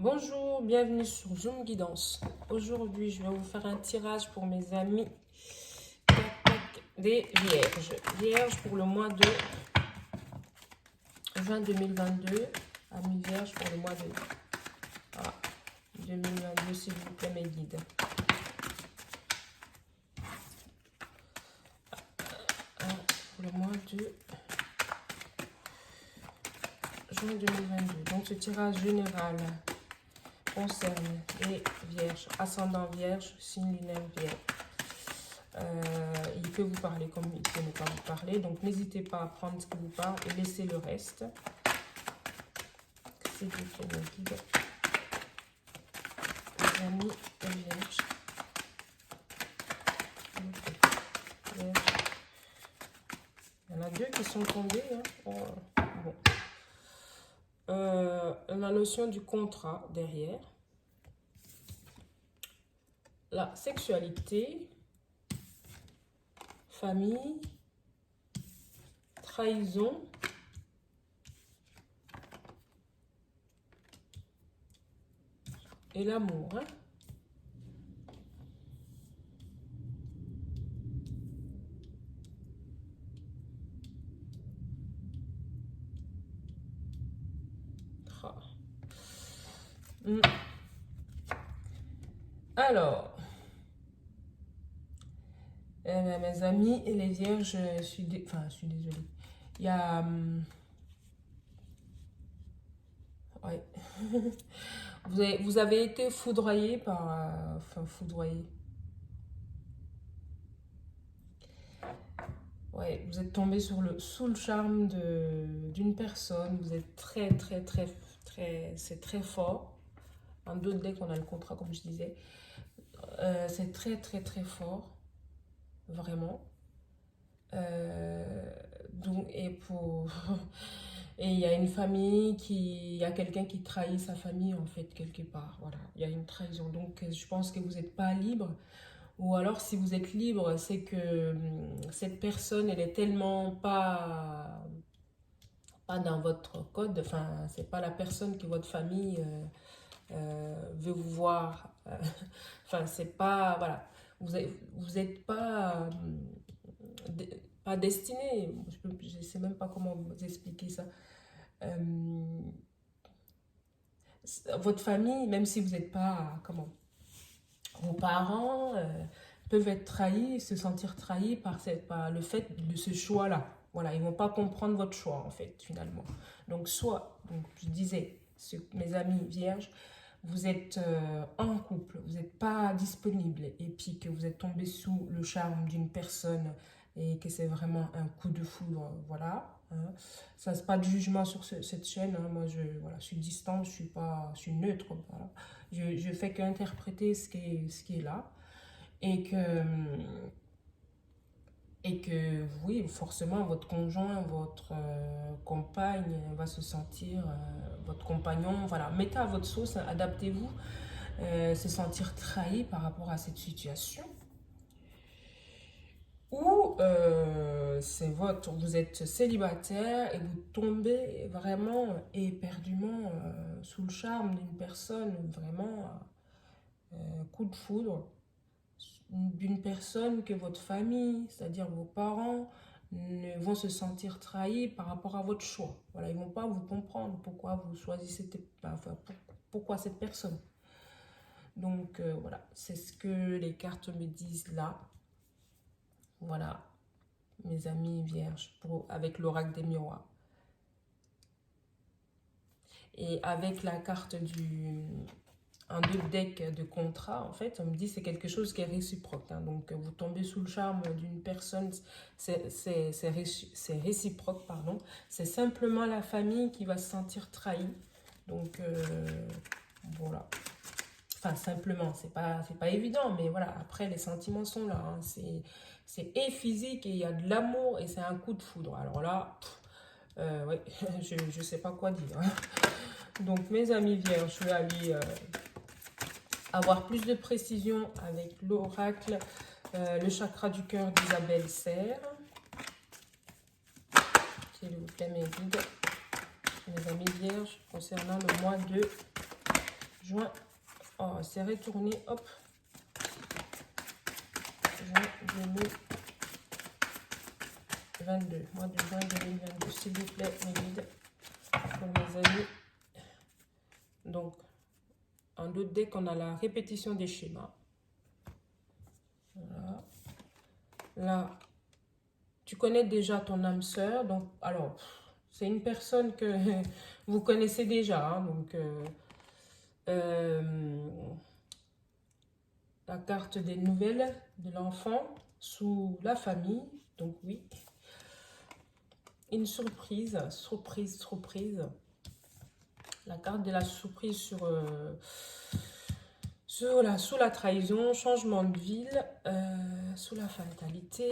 Bonjour, bienvenue sur Zoom Guidance. Aujourd'hui, je vais vous faire un tirage pour mes amis des Vierges. Vierges pour le mois de juin 2022. Amis Vierges pour le mois de 2022, s'il vous plaît, mes guides. Pour le mois de juin 2022. Donc, ce tirage général concerne les Vierges, ascendant Vierge, signe lunaire Vierge. Il peut vous parler comme il peut ne pas vous parler, donc n'hésitez pas à prendre ce qui vous parle et laissez le reste. S'il vous plaît, mes guides, les amis Vierges. Il y en a deux qui sont tombés. Hein. Oh, bon. La notion du contrat derrière. La sexualité, famille, trahison, et l'amour. Hein. Alors, mes amis et les vierges, je suis désolée. Il y a... ouais. vous avez été foudroyé par... foudroyé. Ouais, vous êtes tombé sous le charme d'une personne. Vous êtes très, c'est très fort. En deux decks, on a le contrat, comme je disais. C'est très fort. Vraiment. Donc, et il y a une famille il y a quelqu'un qui trahit sa famille, en fait, quelque part. Voilà, il y a une trahison. Donc, je pense que vous n'êtes pas libre. Ou alors, si vous êtes libre, c'est que cette personne, elle est tellement pas dans votre code. Enfin, c'est pas la personne que votre famille veut vous voir. Enfin, c'est pas... Voilà. Vous êtes pas... pas destiné. Je ne sais même pas comment vous expliquer ça. Votre famille, même si vous n'êtes pas... Comment vos parents peuvent être trahis, se sentir trahis par le fait de ce choix-là. Voilà, ils ne vont pas comprendre votre choix, en fait, finalement. Donc, je disais, mes amis vierges, vous êtes en couple, vous n'êtes pas disponible, et puis que vous êtes tombé sous le charme d'une personne et que c'est vraiment un coup de foudre, voilà. Hein. Ça, c'est pas de jugement sur cette chaîne. Hein. Moi, je suis distante, je suis neutre. Voilà. Je fais qu'interpréter ce qui est là. Et que oui, forcément, votre conjoint, votre compagne va se sentir, votre compagnon, voilà, mettez à votre sauce, adaptez-vous, se sentir trahi par rapport à cette situation. Ou vous êtes célibataire et vous tombez vraiment éperdument sous le charme d'une personne, vraiment coup de foudre, d'une personne que votre famille, c'est-à-dire vos parents, vont se sentir trahis par rapport à votre choix. Voilà, ils ne vont pas vous comprendre pourquoi vous choisissez, pourquoi cette personne. Donc voilà, c'est ce que les cartes me disent là. Voilà, mes amis vierges, avec l'oracle des miroirs. Et avec la carte un deux deck de contrat, en fait, on me dit c'est quelque chose qui est réciproque. Hein. Donc, vous tombez sous le charme d'une personne, c'est réciproque, pardon. C'est simplement la famille qui va se sentir trahie. Donc, voilà. Enfin, simplement, c'est pas évident, mais voilà, après, les sentiments sont là. Hein. C'est physique et il y a de l'amour et c'est un coup de foudre. Alors là, ouais, je sais pas quoi dire. Hein. Donc, mes amis vierges, je vais aller avoir plus de précision avec l'oracle, le chakra du cœur d'Isabelle Serre. S'il vous plaît, mes guides, mes amis vierges, concernant le mois de juin. Oh, c'est retourné, hop. Juin 2022. Mois de juin 2022, s'il vous plaît, mes guides, pour mes amis. Donc, en d'autres decks, on a la répétition des schémas. Voilà. Là, tu connais déjà ton âme sœur. Donc, alors, c'est une personne que vous connaissez déjà. Hein, donc, la carte des nouvelles de l'enfant sous la famille. Donc, oui. Une surprise, surprise. La carte de la surprise sous la trahison, changement de ville, sous la fatalité,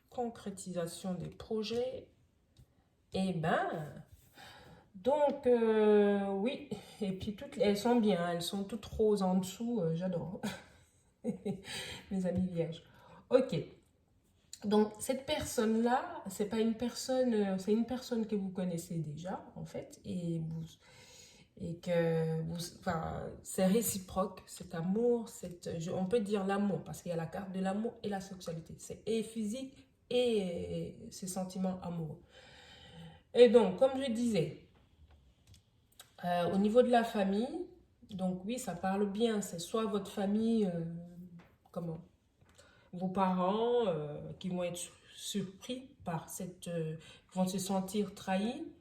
concrétisation des projets. Et ben, donc, oui, et puis toutes, elles sont bien, elles sont toutes roses en dessous, j'adore. Mes amis vierges. Ok. Donc, cette personne-là, c'est pas une personne, c'est une personne que vous connaissez déjà, en fait, enfin, c'est réciproque, cet amour, on peut dire l'amour, parce qu'il y a la carte de l'amour et la sexualité. C'est et physique et ces sentiments amoureux. Et donc, comme je disais, au niveau de la famille, donc oui, ça parle bien, c'est soit votre famille, comment vos parents qui vont être surpris par vont se sentir trahis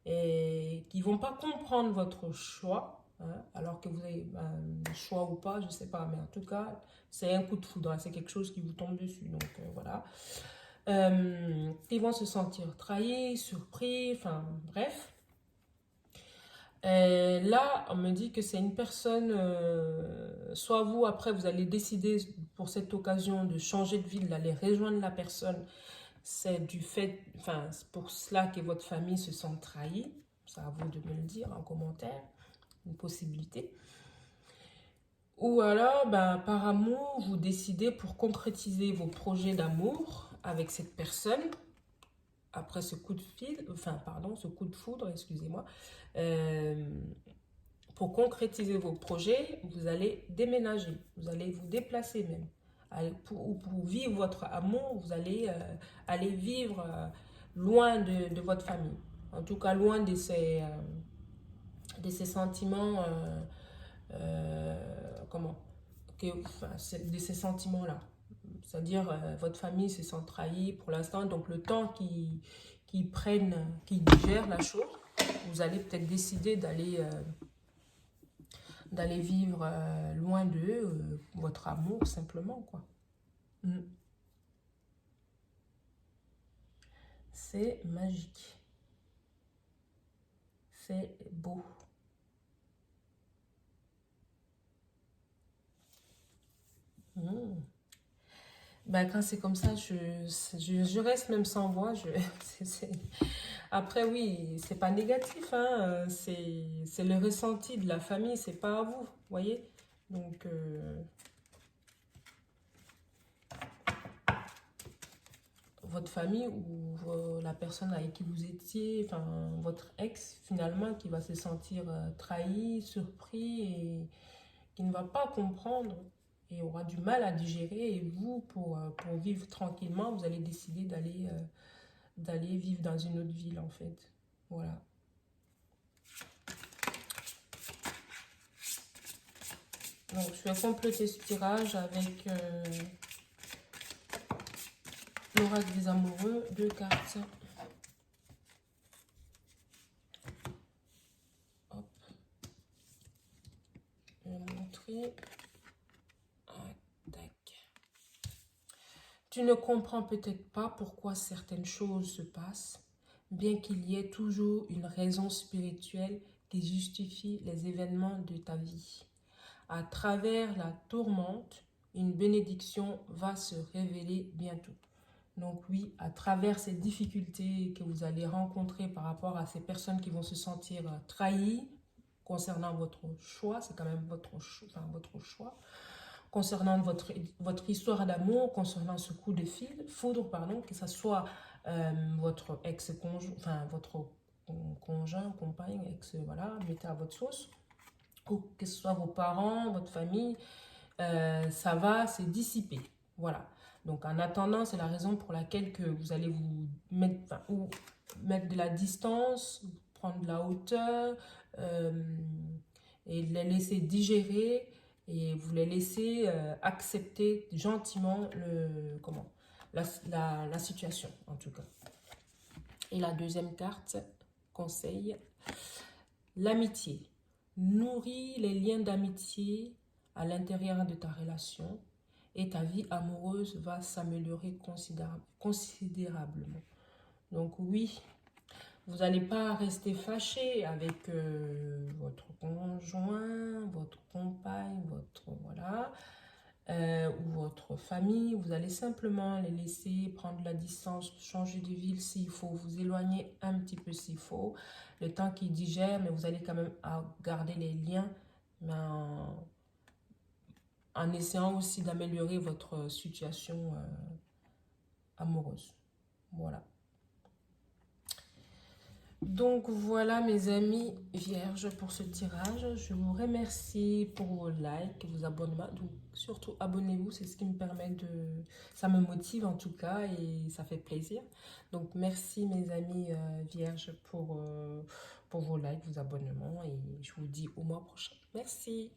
et qui vont pas comprendre votre choix, hein, alors que vous avez un choix ou pas, je sais pas, mais en tout cas, c'est un coup de foudre, hein, c'est quelque chose qui vous tombe dessus, donc voilà. Ils vont se sentir trahis, surpris, enfin bref. Là, on me dit que c'est une personne, soit vous, après, vous allez décider pour cette occasion de changer de ville, d'aller rejoindre la personne. C'est du fait, enfin, c'est pour cela que votre famille se sent trahie. C'est à vous de me le dire en commentaire, une possibilité. Ou alors, ben, par amour, vous décidez pour concrétiser vos projets d'amour avec cette personne. Après ce coup de fil, enfin, pardon, ce coup de foudre, excusez-moi. Pour concrétiser vos projets, vous allez déménager, vous allez vous déplacer même. Pour vivre votre amour, vous allez aller vivre loin de votre famille. En tout cas, loin de ces sentiments, comment enfin, de ces sentiments-là. C'est-à-dire, votre famille se sent trahie pour l'instant, donc le temps qu'ils prennent, qu'ils digèrent la chose, vous allez peut-être décider d'aller vivre loin d'eux, votre amour simplement, quoi. C'est magique. C'est beau. Ben, quand c'est comme ça, je reste même sans voix. Après, oui, c'est pas négatif, hein, c'est le ressenti de la famille, c'est pas à vous, voyez. Donc, votre famille ou la personne avec qui vous étiez, enfin, votre ex, finalement, qui va se sentir trahi, surpris et qui ne va pas comprendre et aura du mal à digérer. Et vous, pour vivre tranquillement, vous allez décider d'aller vivre dans une autre ville, en fait. Voilà. Donc, je vais compléter ce tirage avec l'oracle des amoureux, 2 cartes. Hop. Je vais montrer. Tac. Tu ne comprends peut-être pas pourquoi certaines choses se passent, bien qu'il y ait toujours une raison spirituelle qui justifie les événements de ta vie. À travers la tourmente, une bénédiction va se révéler bientôt. Donc oui, à travers ces difficultés que vous allez rencontrer par rapport à ces personnes qui vont se sentir trahies concernant votre choix, c'est quand même votre choix, concernant votre histoire d'amour, concernant ce coup de foudre, pardon, que ce soit votre ex-conjoint, enfin votre conjoint, compagne, ex, voilà, mettez à votre sauce. ou que ce soit vos parents, votre famille, ça va se dissiper. Voilà. Donc, en attendant, c'est la raison pour laquelle que vous allez vous mettre, enfin, ou mettre de la distance, prendre de la hauteur, euh, et les laisser digérer, et vous les laisser accepter gentiment la situation, en tout cas. Et la deuxième carte, conseil, l'amitié. Nourris les liens d'amitié à l'intérieur de ta relation et ta vie amoureuse va s'améliorer considérablement. Donc oui, vous n'allez pas rester fâché avec votre conjoint, votre compagne, voilà, ou votre famille. Vous allez simplement les laisser prendre la distance, changer de ville s'il faut, vous éloigner un petit peu s'il faut, le temps qu'ils digèrent, mais vous allez quand même garder les liens, mais en essayant aussi d'améliorer votre situation amoureuse. Voilà. Donc voilà mes amis vierges pour ce tirage. Je vous remercie pour vos likes, vos abonnements. Donc surtout abonnez-vous, c'est ce qui me permet de... Ça me motive en tout cas et ça fait plaisir. Donc merci mes amis vierges pour vos likes, vos abonnements et je vous dis au mois prochain. Merci.